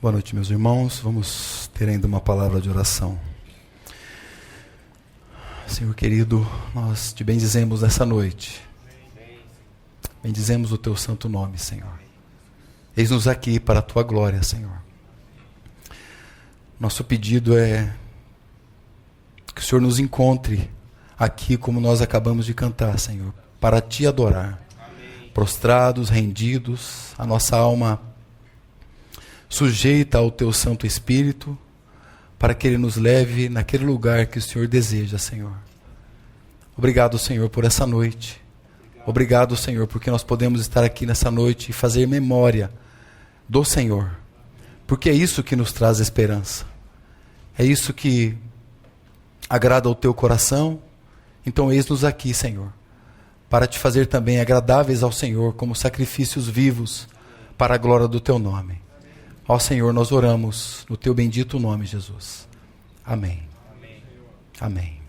Boa noite, meus irmãos. Vamos ter ainda uma palavra de oração. Senhor querido, nós te bendizemos nessa noite. Bendizemos o teu santo nome, Senhor. Eis-nos aqui para a tua glória, Senhor. Nosso pedido é que o Senhor nos encontre aqui como nós acabamos de cantar, Senhor, para te adorar. Prostrados, rendidos, a nossa alma sujeita ao teu Santo Espírito, para que Ele nos leve naquele lugar que o Senhor deseja, Senhor. Obrigado, Senhor, por essa noite. Obrigado, Senhor, porque nós podemos estar aqui nessa noite e fazer memória do Senhor. Porque é isso que nos traz esperança. É isso que agrada ao teu coração. Então eis-nos aqui, Senhor, para te fazer também agradáveis ao Senhor, como sacrifícios vivos, para a glória do teu nome. Ó Senhor, nós oramos no teu bendito nome, Jesus. Amém. Amém.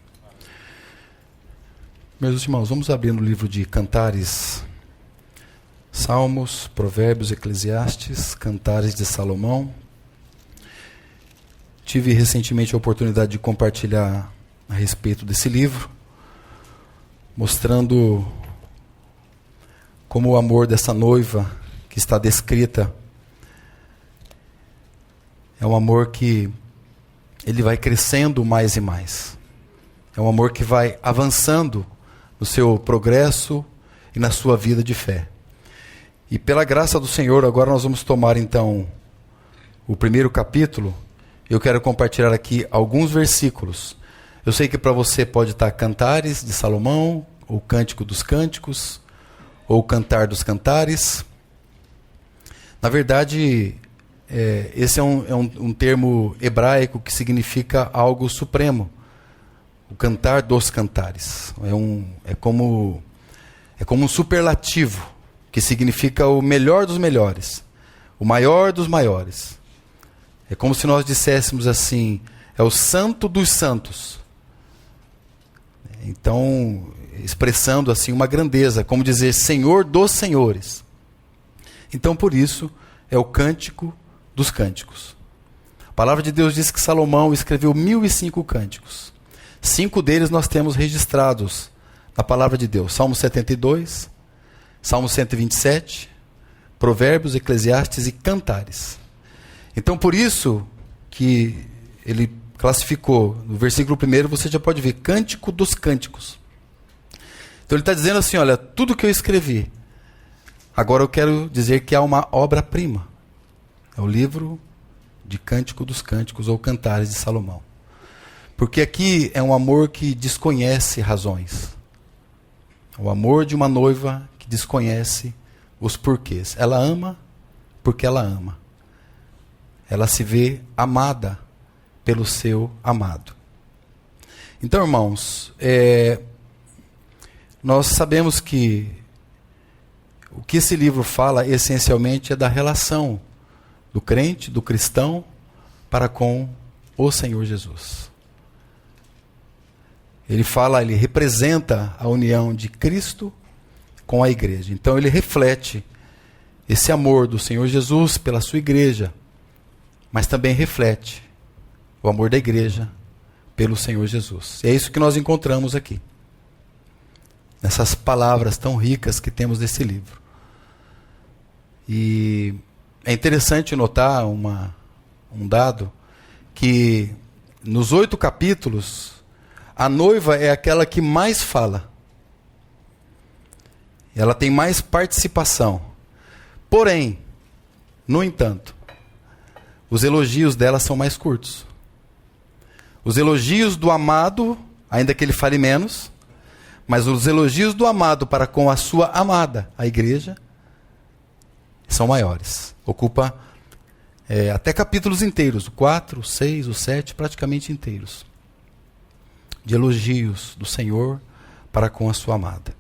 Meus irmãos, vamos abrir no livro de Cantares, Salmos, Provérbios, Eclesiastes, Cantares de Salomão. Tive recentemente a oportunidade de compartilhar a respeito desse livro, mostrando como o amor dessa noiva que está descrita é um amor que ele vai crescendo mais e mais. É um amor que vai avançando no seu progresso e na sua vida de fé. E pela graça do Senhor, agora nós vamos tomar então o primeiro capítulo. Eu quero compartilhar aqui alguns versículos. Eu sei que para você pode estar Cantares de Salomão, ou Cântico dos Cânticos, ou Cantar dos Cantares. Na verdade, esse é um termo hebraico que significa algo supremo. O Cantar dos Cantares. É como um superlativo, que significa o melhor dos melhores, o maior dos maiores. É como se nós disséssemos assim, é o santo dos santos. Então, expressando assim uma grandeza, como dizer Senhor dos senhores. Então, por isso, é o Cântico dos Cânticos. A palavra de Deus diz que Salomão escreveu 1005 cânticos. 5 deles nós temos registrados na palavra de Deus. Salmo 72, Salmo 127, Provérbios, Eclesiastes e Cantares. Então, por isso que ele classificou, no versículo 1 você já pode ver, Cântico dos Cânticos. Então ele está dizendo assim, olha, tudo que eu escrevi, agora eu quero dizer que há uma obra-prima. É o livro de Cântico dos Cânticos, ou Cantares de Salomão. Porque aqui é um amor que desconhece razões. O amor de uma noiva que desconhece os porquês. Ela ama porque ela ama. Ela se vê amada pelo seu amado. Então, irmãos, nós sabemos que o que esse livro fala essencialmente é da relação do crente, do cristão, para com o Senhor Jesus. Ele representa a união de Cristo com a igreja. Então ele reflete esse amor do Senhor Jesus pela sua igreja, mas também reflete o amor da igreja pelo Senhor Jesus. E é isso que nós encontramos aqui, nessas palavras tão ricas que temos nesse livro. E é interessante notar um dado, que nos 8 capítulos, a noiva é aquela que mais fala. Ela tem mais participação. Porém, no entanto, os elogios dela são mais curtos. Os elogios do amado, ainda que ele fale menos, mas os elogios do amado para com a sua amada, a igreja, são maiores. Ocupa até capítulos inteiros, o 4, o 6, o 7, praticamente inteiros, de elogios do Senhor para com a sua amada.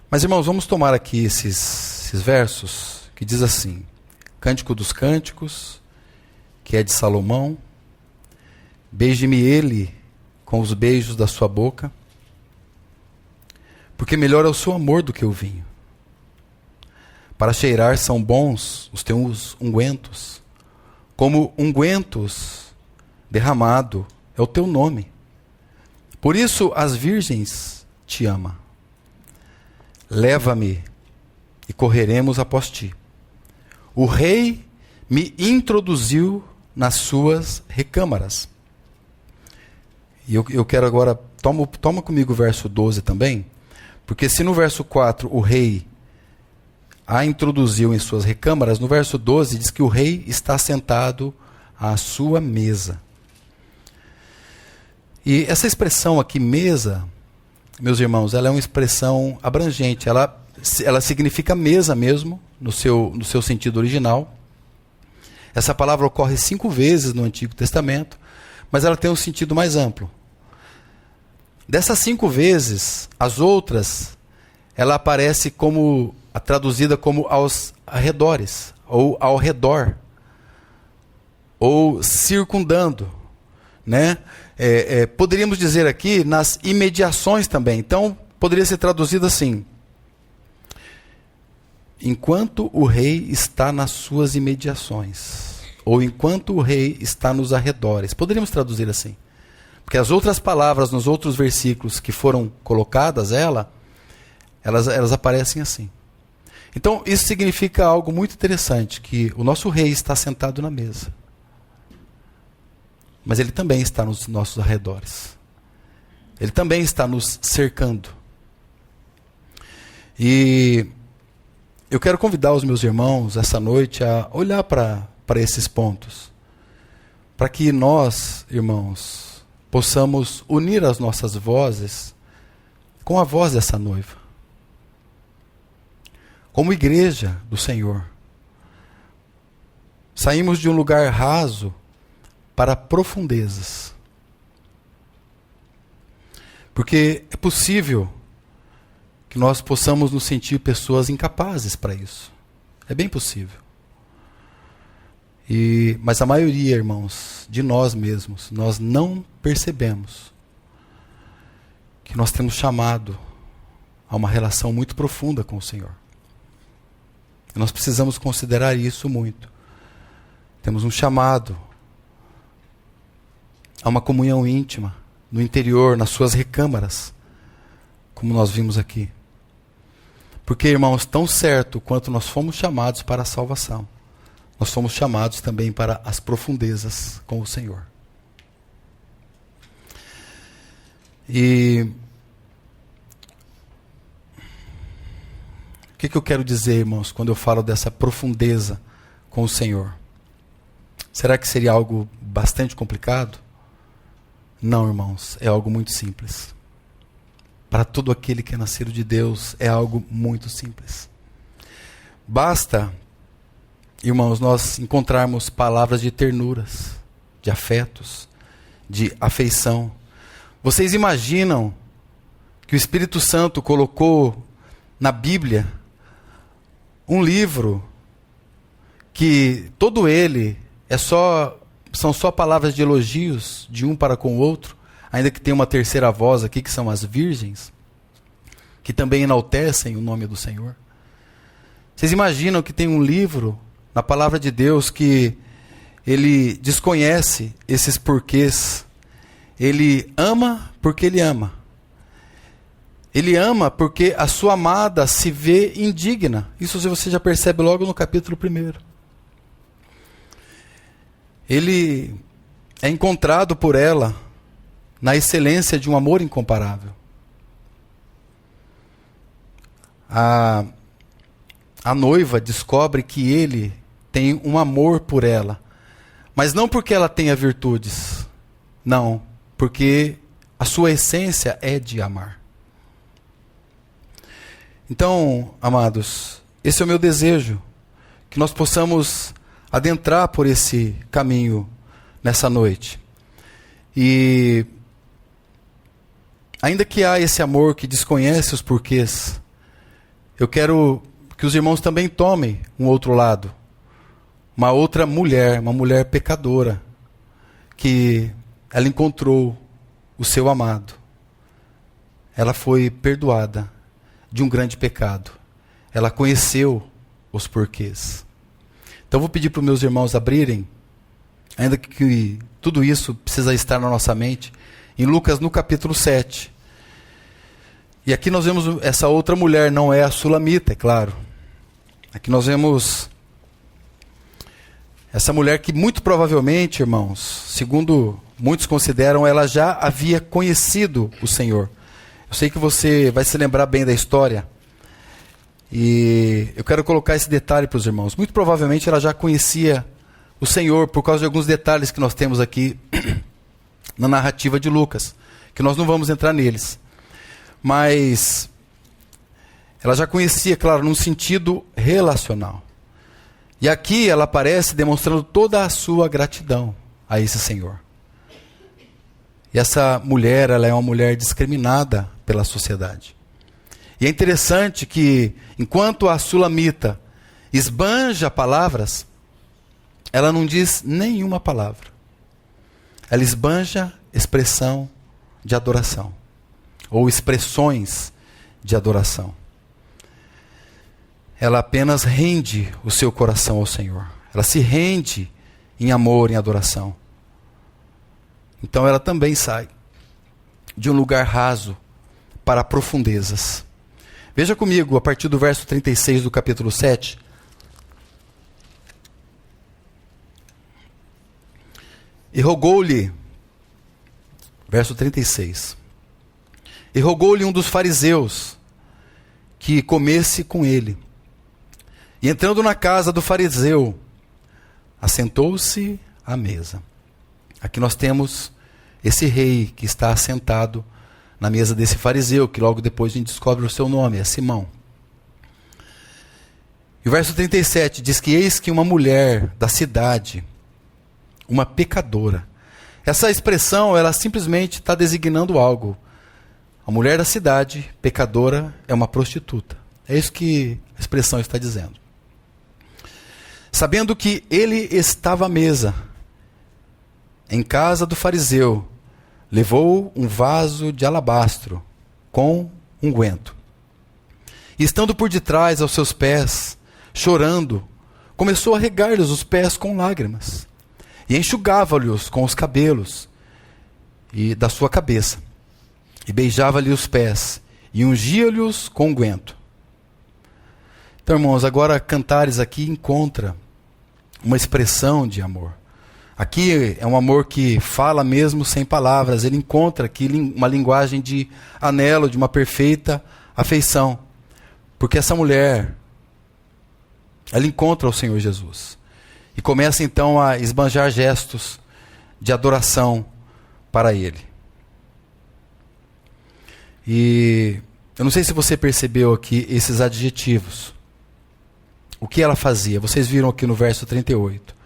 Mas, irmãos, vamos tomar aqui esses versos que diz assim, Cântico dos Cânticos, que é de Salomão, beije-me ele com os beijos da sua boca, porque melhor é o seu amor do que o vinho. Para cheirar são bons os teus ungüentos, como ungüentos derramado é o teu nome. Por isso as virgens te amam. Leva-me e correremos após ti. O rei me introduziu nas suas recâmaras. E eu quero agora, toma comigo o verso 12 também, porque se no verso 4 o rei a introduziu em suas recâmaras, no verso 12 diz que o rei está sentado à sua mesa. E essa expressão aqui, mesa, meus irmãos, ela é uma expressão abrangente, ela significa mesa mesmo, no seu sentido original. Essa palavra ocorre 5 vezes no Antigo Testamento, mas ela tem um sentido mais amplo. Dessas 5 vezes, as outras, ela aparece como, traduzida como aos arredores, ou ao redor, ou circundando, né? Poderíamos dizer aqui nas imediações também. Então, poderia ser traduzido assim: enquanto o rei está nas suas imediações, ou enquanto o rei está nos arredores. Poderíamos traduzir assim. Porque as outras palavras nos outros versículos que foram colocadas, elas aparecem assim. Então, isso significa algo muito interessante, que o nosso rei está sentado na mesa. Mas ele também está nos nossos arredores. Ele também está nos cercando. E eu quero convidar os meus irmãos essa noite a olhar para esses pontos. Para que nós, irmãos, possamos unir as nossas vozes com a voz dessa noiva. Como igreja do Senhor. Saímos de um lugar raso para profundezas. Porque é possível que nós possamos nos sentir pessoas incapazes para isso. É bem possível. Mas a maioria, irmãos, de nós mesmos, nós não percebemos que nós temos chamado a uma relação muito profunda com o Senhor. E nós precisamos considerar isso muito. Temos um chamado a uma comunhão íntima, no interior, nas suas recâmaras, como nós vimos aqui. Porque, irmãos, tão certo quanto nós fomos chamados para a salvação, nós fomos chamados também para as profundezas com o Senhor. E o que eu quero dizer, irmãos, quando eu falo dessa profundeza com o Senhor? Será que seria algo bastante complicado? Não, irmãos, é algo muito simples. Para todo aquele que é nascido de Deus, é algo muito simples. Basta, irmãos, nós encontrarmos palavras de ternuras, de afetos, de afeição. Vocês imaginam que o Espírito Santo colocou na Bíblia um livro que todo ele são só palavras de elogios de um para com o outro, ainda que tenha uma terceira voz aqui, que são as virgens, que também enaltecem o nome do Senhor? Vocês imaginam que tem um livro na palavra de Deus que ele desconhece esses porquês? Ele ama porque ele ama. Ele ama porque a sua amada se vê indigna. Isso você já percebe logo no capítulo 1. Ele é encontrado por ela na excelência de um amor incomparável. A noiva descobre que ele tem um amor por ela, mas não porque ela tenha virtudes, não, porque a sua essência é de amar. Então, amados, esse é o meu desejo, que nós possamos adentrar por esse caminho nessa noite. E ainda que há esse amor que desconhece os porquês, eu quero que os irmãos também tomem um outro lado. Uma outra mulher, uma mulher pecadora, que ela encontrou o seu amado. Ela foi perdoada de um grande pecado. Ela conheceu os porquês. Então vou pedir para os meus irmãos abrirem ainda que tudo isso precisa estar na nossa mente, em Lucas no capítulo 7. E aqui nós vemos essa outra mulher, não é a sulamita, é claro. Aqui nós vemos essa mulher que muito provavelmente, irmãos, segundo muitos consideram, ela já havia conhecido o Senhor. Eu sei que você vai se lembrar bem da história. E eu quero colocar esse detalhe para os irmãos. Muito provavelmente ela já conhecia o Senhor por causa de alguns detalhes que nós temos aqui na narrativa de Lucas, que nós não vamos entrar neles. Mas ela já conhecia, claro, num sentido relacional. E aqui ela aparece demonstrando toda a sua gratidão a esse Senhor. E essa mulher, ela é uma mulher discriminada pela sociedade. E é interessante que, enquanto a sulamita esbanja palavras, ela não diz nenhuma palavra. Ela esbanja expressão de adoração, ou expressões de adoração. Ela apenas rende o seu coração ao Senhor. Ela se rende em amor, em adoração. Então ela também sai de um lugar raso para profundezas. Veja comigo, a partir do verso 36 do capítulo 7. E rogou-lhe, verso 36, e rogou-lhe um dos fariseus que comesse com ele. E entrando na casa do fariseu, assentou-se à mesa. Aqui nós temos esse rei que está assentado na mesa desse fariseu, que logo depois a gente descobre o seu nome, é Simão. E o verso 37 diz que eis que uma mulher da cidade, uma pecadora. Essa expressão, ela simplesmente está designando algo. A mulher da cidade, pecadora, é uma prostituta. É isso que a expressão está dizendo. Sabendo que ele estava à mesa, em casa do fariseu, levou um vaso de alabastro com unguento. E estando por detrás aos seus pés, chorando, começou a regar-lhes os pés com lágrimas. E enxugava-lhes com os cabelos e da sua cabeça. E beijava-lhe os pés. E ungia-lhes com unguento. Então, irmãos, agora Cantares aqui encontra uma expressão de amor. Aqui é um amor que fala mesmo sem palavras. Ele encontra aqui uma linguagem de anelo, de uma perfeita afeição. Porque essa mulher, ela encontra o Senhor Jesus. E começa então a esbanjar gestos de adoração para Ele. E eu não sei se você percebeu aqui esses adjetivos. O que ela fazia? Vocês viram aqui no verso 38.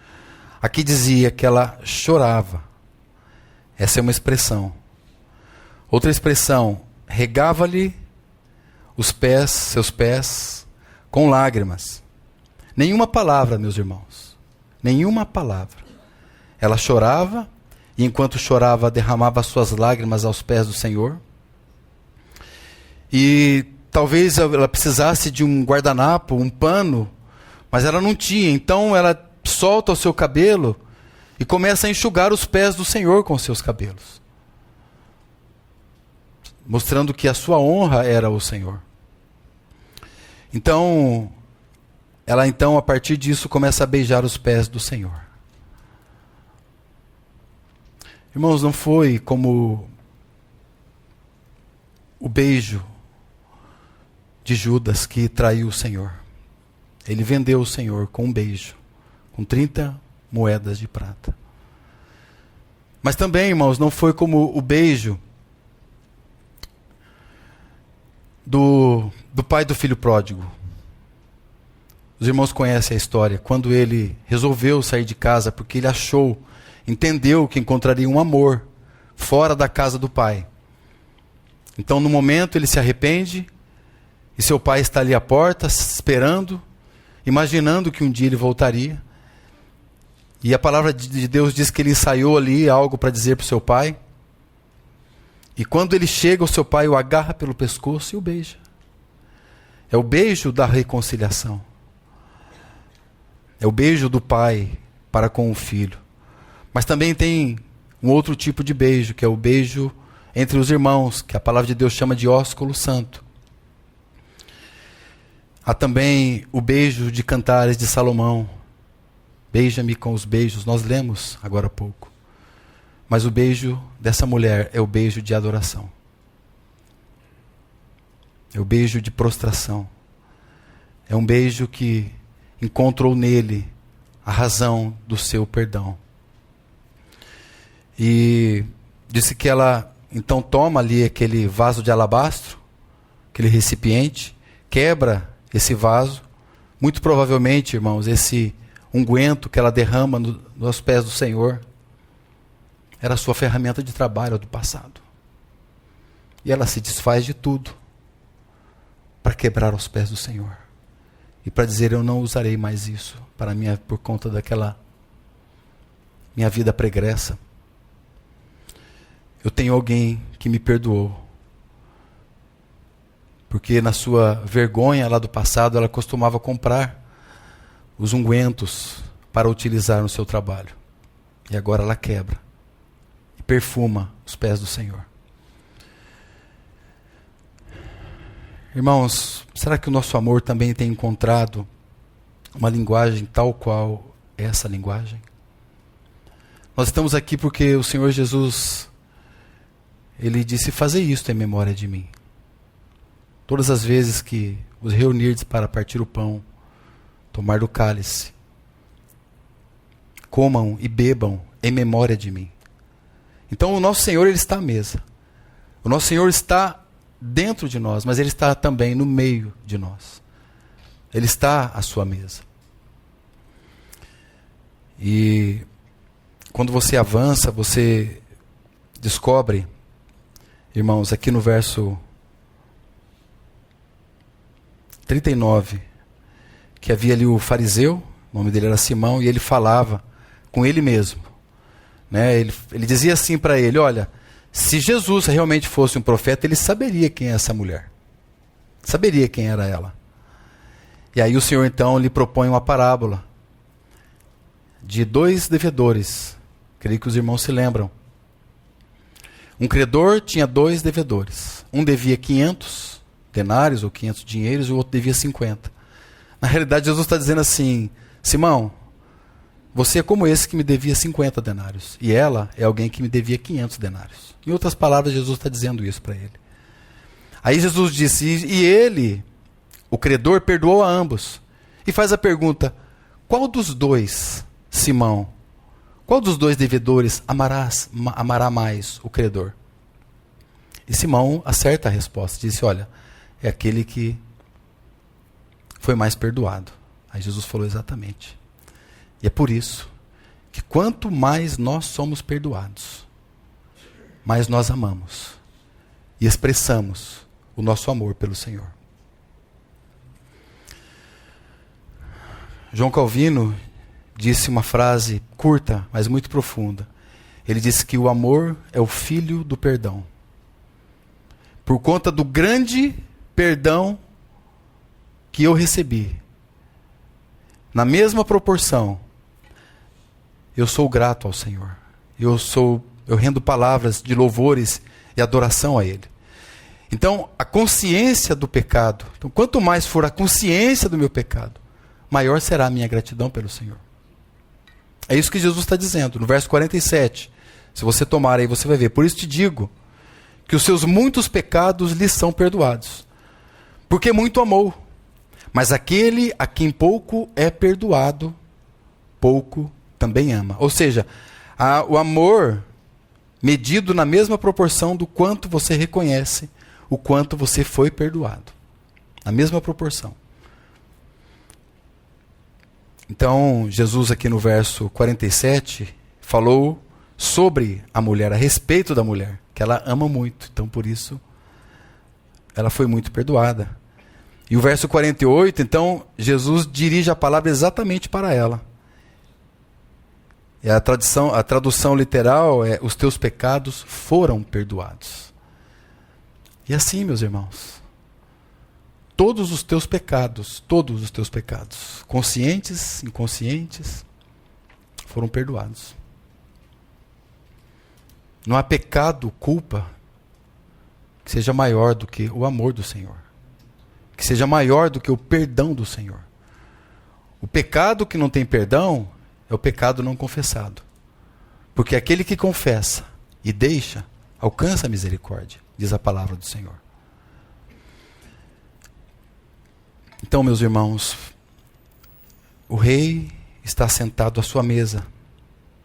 Aqui dizia que ela chorava. Essa é uma expressão. Outra expressão, regava-lhe os pés, seus pés, com lágrimas. Nenhuma palavra, meus irmãos. Nenhuma palavra. Ela chorava, e enquanto chorava, derramava suas lágrimas aos pés do Senhor. E talvez ela precisasse de um guardanapo, um pano, mas ela não tinha. Então ela solta o seu cabelo e começa a enxugar os pés do Senhor com os seus cabelos, mostrando que a sua honra era o Senhor. Então, ela então, a partir disso, começa a beijar os pés do Senhor. Irmãos, não foi como o beijo de Judas que traiu o Senhor. Ele vendeu o Senhor com um beijo, com 30 moedas de prata. Mas também, irmãos, não foi como o beijo do pai do filho pródigo. Os irmãos conhecem a história. Quando ele resolveu sair de casa, porque ele entendeu que encontraria um amor fora da casa do pai. Então, no momento, ele se arrepende, e seu pai está ali à porta, esperando, imaginando que um dia ele voltaria. E a palavra de Deus diz que ele ensaiou ali algo para dizer para o seu pai. E quando ele chega, o seu pai o agarra pelo pescoço e o beija. É o beijo da reconciliação. É o beijo do pai para com o filho. Mas também tem um outro tipo de beijo, que é o beijo entre os irmãos, que a palavra de Deus chama de ósculo santo. Há também o beijo de Cantares de Salomão. Beija-me com os beijos, nós lemos agora há pouco. Mas o beijo dessa mulher é o beijo de adoração. É o beijo de prostração. É um beijo que encontrou nele a razão do seu perdão. E disse que ela então toma ali aquele vaso de alabastro, aquele recipiente, quebra esse vaso. Muito provavelmente, irmãos, esse unguento que ela derrama nos pés do Senhor era a sua ferramenta de trabalho do passado. E ela se desfaz de tudo para quebrar aos pés do Senhor. E para dizer, eu não usarei mais isso para mim por conta daquela minha vida pregressa. Eu tenho alguém que me perdoou. Porque na sua vergonha lá do passado, ela costumava comprar os ungüentos para utilizar no seu trabalho. E agora ela quebra e perfuma os pés do Senhor. Irmãos, será que o nosso amor também tem encontrado uma linguagem tal qual essa linguagem? Nós estamos aqui porque o Senhor Jesus, Ele disse, fazei isto em memória de mim. Todas as vezes que os reunirdes para partir o pão, tomar do cálice, comam e bebam em memória de mim. Então o nosso Senhor, Ele está à mesa. O nosso Senhor está dentro de nós, mas Ele está também no meio de nós. Ele está à sua mesa. E quando você avança, você descobre, irmãos, aqui no verso 39, que havia ali o fariseu, o nome dele era Simão, e ele falava com ele mesmo. Né? Ele dizia assim para ele, olha, se Jesus realmente fosse um profeta, ele saberia quem é essa mulher. Saberia quem era ela. E aí o Senhor então lhe propõe uma parábola de 2 devedores. Creio que os irmãos se lembram. Um credor tinha 2 devedores. Um devia 500 denários ou 500 dinheiros e o outro devia 50. Na realidade, Jesus está dizendo assim, Simão, você é como esse que me devia 50 denários. E ela é alguém que me devia 500 denários. Em outras palavras, Jesus está dizendo isso para ele. Aí Jesus disse, e ele, o credor, perdoou a ambos. E faz a pergunta, qual dos 2, Simão, qual dos 2 devedores amará mais o credor? E Simão acerta a resposta, disse, olha, é aquele que foi mais perdoado. Aí Jesus falou exatamente. E é por isso que quanto mais nós somos perdoados, mais nós amamos e expressamos o nosso amor pelo Senhor. João Calvino disse uma frase curta, mas muito profunda. Ele disse que o amor é o filho do perdão. Por conta do grande perdão que eu recebi, na mesma proporção, eu sou grato ao Senhor. Eu rendo palavras de louvores e adoração a Ele. Então, a consciência do pecado, então, quanto mais for a consciência do meu pecado, maior será a minha gratidão pelo Senhor. É isso que Jesus está dizendo, no verso 47. Se você tomar aí, você vai ver. Por isso te digo, que os seus muitos pecados lhe são perdoados. Porque muito amou. Mas aquele a quem pouco é perdoado, pouco também ama. Ou seja, o amor medido na mesma proporção do quanto você reconhece o quanto você foi perdoado. Na mesma proporção. Então, Jesus aqui no verso 47 falou sobre a mulher, a respeito da mulher, que ela ama muito. Então, por isso, ela foi muito perdoada. E o verso 48, então, Jesus dirige a palavra exatamente para ela. E a tradução literal é, os teus pecados foram perdoados. E assim, meus irmãos, todos os teus pecados, conscientes, inconscientes, foram perdoados. Não há pecado, culpa, que seja maior do que o amor do Senhor. Que seja maior do que o perdão do Senhor. O pecado que não tem perdão é o pecado não confessado. Porque aquele que confessa e deixa, alcança a misericórdia, diz a palavra do Senhor. Então, meus irmãos, o rei está sentado à sua mesa.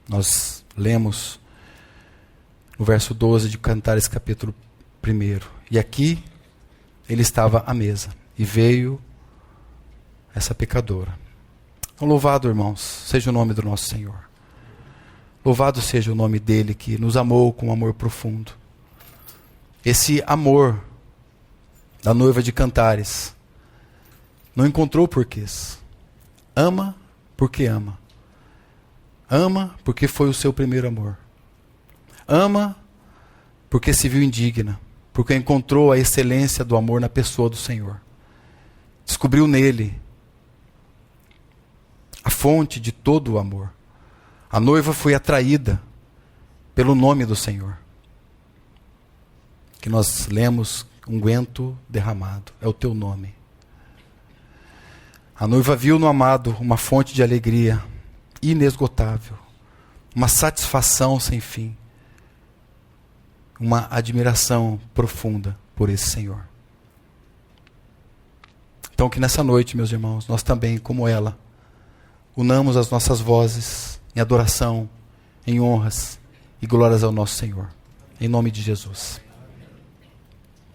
Nós lemos no verso 12 de Cantares capítulo 1. E aqui ele estava à mesa e veio essa pecadora. Então, louvado, irmãos, seja o nome do nosso Senhor. Louvado seja o nome dele que nos amou com um amor profundo. Esse amor da noiva de Cantares não encontrou porquês. Ama porque ama. Ama porque foi o seu primeiro amor. Ama porque se viu indigna, porque encontrou a excelência do amor na pessoa do Senhor. Descobriu nele a fonte de todo o amor. A noiva foi atraída pelo nome do Senhor. Que nós lemos, unguento derramado, é o teu nome. A noiva viu no amado uma fonte de alegria inesgotável, uma satisfação sem fim, uma admiração profunda por esse Senhor. Então que nessa noite, meus irmãos, nós também, como ela, unamos as nossas vozes em adoração, em honras e glórias ao nosso Senhor. Em nome de Jesus.